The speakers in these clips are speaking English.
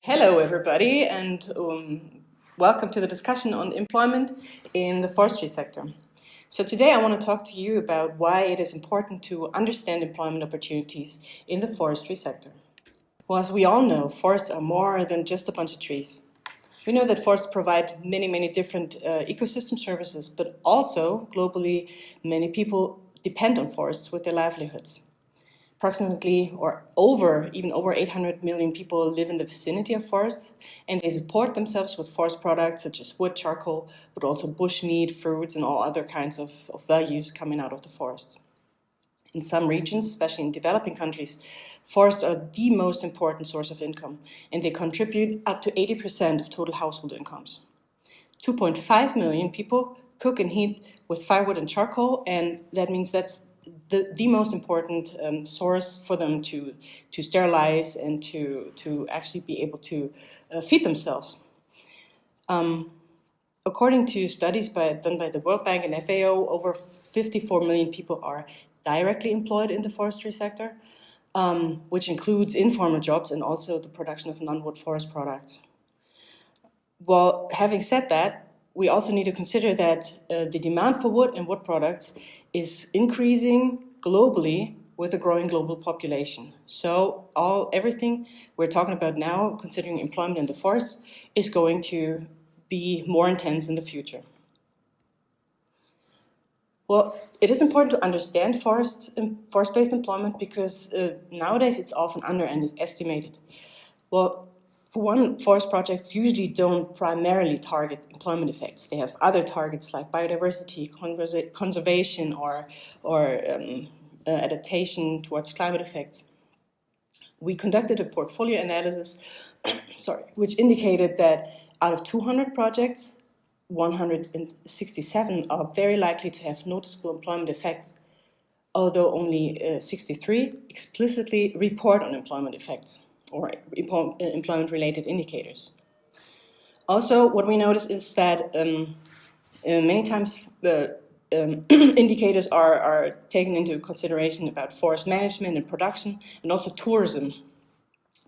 Hello, everybody, and welcome to the discussion on employment in the forestry sector. So today I want to talk to you about why it is important to understand employment opportunities in the forestry sector. Well, as we all know, forests are more than just a bunch of trees. We know that forests provide many different ecosystem services, but also globally, many people depend on forests with their livelihoods. Approximately even over 800 million people live in the vicinity of forests, and they support themselves with forest products such as wood, charcoal, but also bushmeat, fruits, and all other kinds of values coming out of the forest. In some regions, especially in developing countries, forests are the most important source of income, and they contribute up to 80% of total household incomes. 2.5 million people cook and heat with firewood and charcoal, and that means that's the most important source for them to sterilize and to actually be able to feed themselves. According to studies done by the World Bank and FAO, over 54 million people are directly employed in the forestry sector, which includes informal jobs and also the production of non-wood forest products. Well, having said that, we also need to consider that the demand for wood and wood products is increasing globally with a growing global population. So everything we're talking about now, considering employment in the forests, is going to be more intense in the future. Well, it is important to understand forest-based employment because nowadays it's often underestimated. Well, for one, forest projects usually don't primarily target employment effects. They have other targets like biodiversity, conservation, or adaptation towards climate effects. We conducted a portfolio analysis, which indicated that out of 200 projects, 167 are very likely to have noticeable employment effects, although only 63 explicitly report on employment effects or employment-related indicators. Also, what we notice is that many times indicators are taken into consideration about forest management and production and also tourism.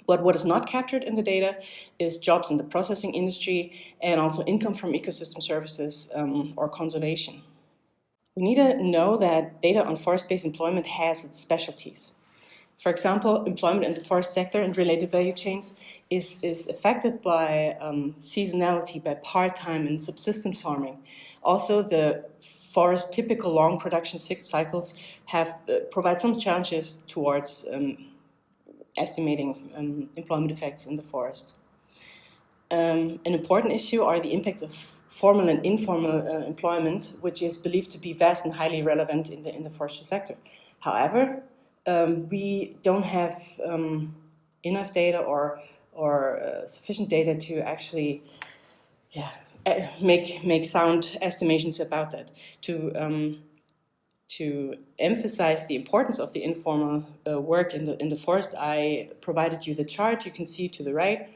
But what is not captured in the data is jobs in the processing industry and also income from ecosystem services or conservation. We need to know that data on forest-based employment has its specialties. For example, employment in the forest sector and related value chains is affected by seasonality, by part-time and subsistence farming. Also, the forest typical long production cycles provide some challenges towards estimating employment effects in the forest. An important issue are the impacts of formal and informal employment, which is believed to be vast and highly relevant in the forestry sector. However, we don't have enough data or sufficient data to actually make sound estimations about that. To emphasize the importance of the informal work in the forest, I provided you the chart you can see to the right,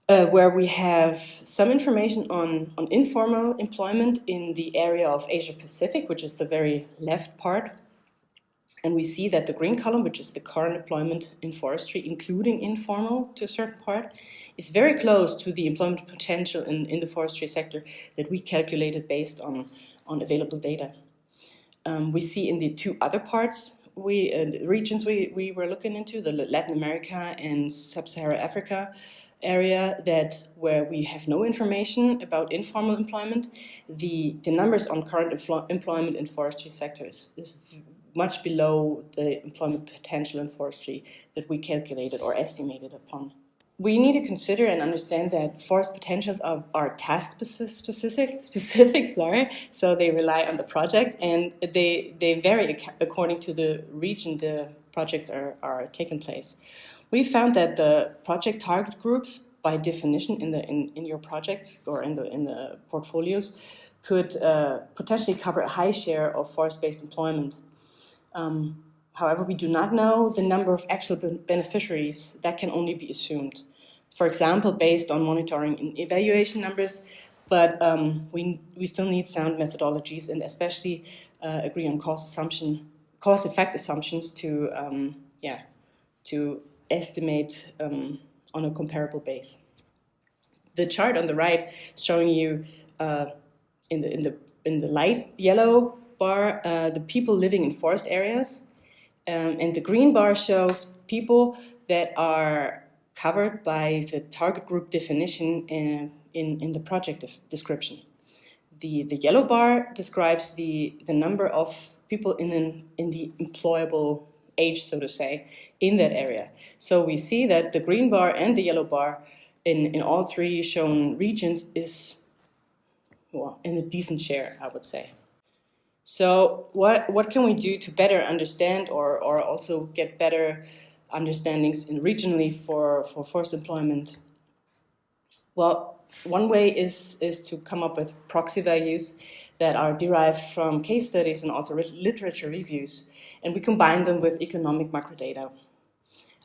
where we have some information on informal employment in the area of Asia Pacific, which is the very left part. And we see that the green column, which is the current employment in forestry, including informal to a certain part, is very close to the employment potential in the forestry sector that we calculated based on available data. We see in the two other parts, regions we were looking into, the Latin America and Sub-Saharan Africa area, where we have no information about informal employment, the numbers on current employment in forestry sectors is much below the employment potential in forestry that we calculated or estimated upon. We need to consider and understand that forest potentials are task specific, so they rely on the project, and they vary according to the region the projects are taking place. We found that the project target groups, by definition, in your projects or in the portfolios, could potentially cover a high share of forest-based employment. However, we do not know the number of actual beneficiaries. That can only be assumed. For example, based on monitoring and evaluation numbers, but we still need sound methodologies and especially agree on cause-effect assumptions to estimate on a comparable base. The chart on the right showing you in the light yellow bar the people living in forest areas, and the green bar shows people that are covered by the target group definition in the project description. The yellow bar describes the number of people in the employable age, so to say, in that area. So we see that the green bar and the yellow bar in all three shown regions is, well, in a decent share, I would say. So what can we do to better understand or also get better understandings regionally for forest employment? Well, one way is to come up with proxy values that are derived from case studies and also literature reviews, and we combine them with economic macrodata.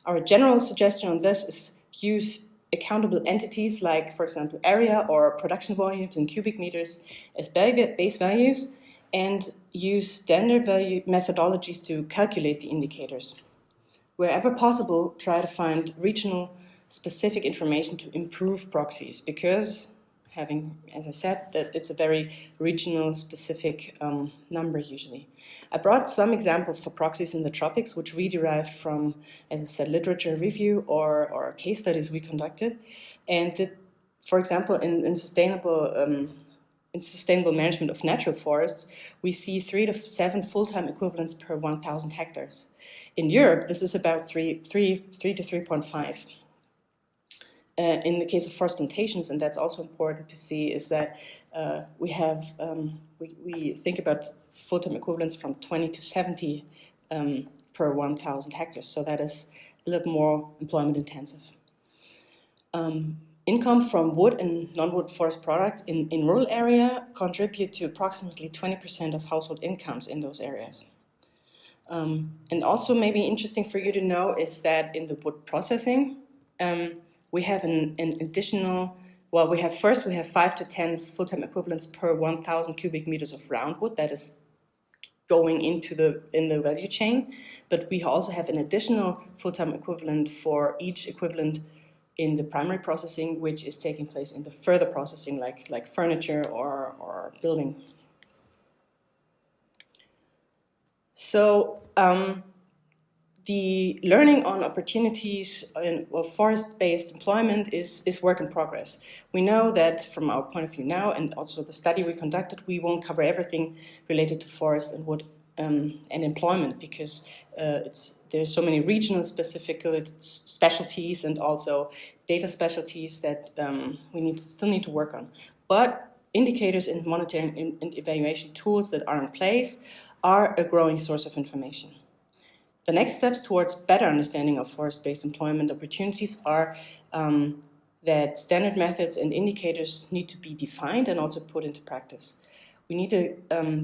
Our general suggestion on this is use accountable entities like, for example, area or production volumes in cubic meters as base values, and use standard value methodologies to calculate the indicators. Wherever possible, try to find regional specific information to improve proxies, because having, as I said, that it's a very regional specific number usually. I brought some examples for proxies in the tropics, which we derived from, as I said, literature review or case studies we conducted. And for example, in sustainable management of natural forests, we see 3 to 7 full-time equivalents per 1,000 hectares. In Europe, this is about 3 to 3.5. In the case of forest plantations, and that's also important to see, is that we think about full-time equivalents from 20 to 70 per 1,000 hectares. So that is a little more employment intensive. Income from wood and non-wood forest products in rural area contribute to approximately 20% of household incomes in those areas. And also maybe interesting for you to know is that in the wood processing, we have an additional, well, we have 5 to 10 full-time equivalents per 1,000 cubic meters of roundwood that is going in the value chain, but we also have an additional full-time equivalent for each equivalent in the primary processing, which is taking place in the further processing, like furniture or building. So the learning on opportunities of forest-based employment is work in progress. We know that from our point of view now, and also the study we conducted, we won't cover everything related to forest and wood and employment, because there's so many regional specialties and also data specialties that we still need to work on. But indicators and monitoring and evaluation tools that are in place are a growing source of information. The next steps towards better understanding of forest-based employment opportunities are that standard methods and indicators need to be defined and also put into practice. We need to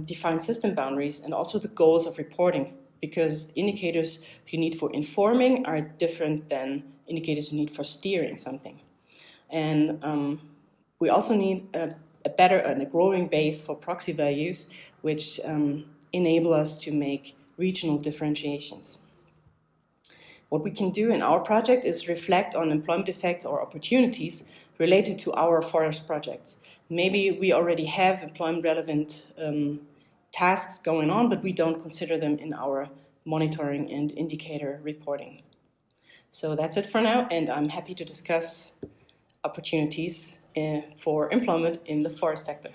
define system boundaries and also the goals of reporting, because indicators you need for informing are different than indicators you need for steering something. And we also need a better and a growing base for proxy values, which enable us to make regional differentiations. What we can do in our project is reflect on employment effects or opportunities related to our forest projects. Maybe we already have employment relevant tasks going on, but we don't consider them in our monitoring and indicator reporting. So that's it for now, and I'm happy to discuss opportunities for employment in the forest sector.